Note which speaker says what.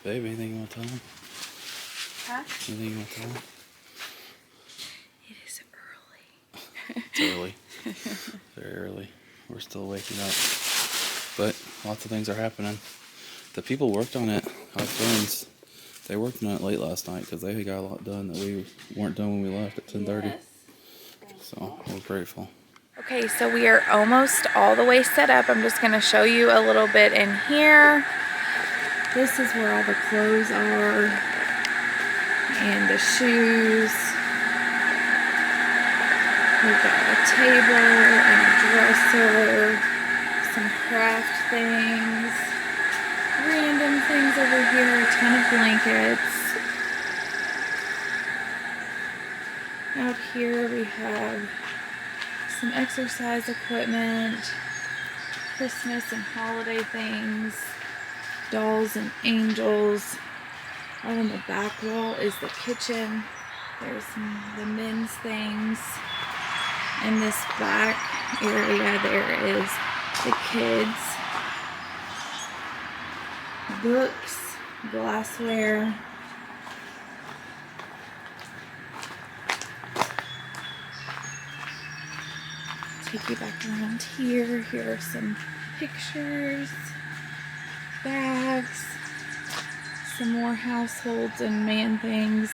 Speaker 1: Babe, anything you want to tell them?
Speaker 2: Huh?
Speaker 1: Anything you want to tell them?
Speaker 2: It is early.
Speaker 1: It's early. Very early. We're still waking up. But lots of things are happening. The people worked on it. Our friends, they worked on it late last night because they got a lot done that we weren't done when we left at 10:30.
Speaker 2: Yes.
Speaker 1: So we're grateful.
Speaker 2: Okay, so we are almost all the way set up. I'm just going to show you a little bit in here. This is where all the clothes are and the shoes. We've got a table and a dresser, some craft things, random things over here, a ton of blankets. Out here we have some exercise equipment, Christmas and holiday things, dolls and angels. Out on the back wall is the kitchen. There's the men's things. In this back area there is the kids, books, glassware. Take you back around here. Here are some pictures, bags, some more households and man things.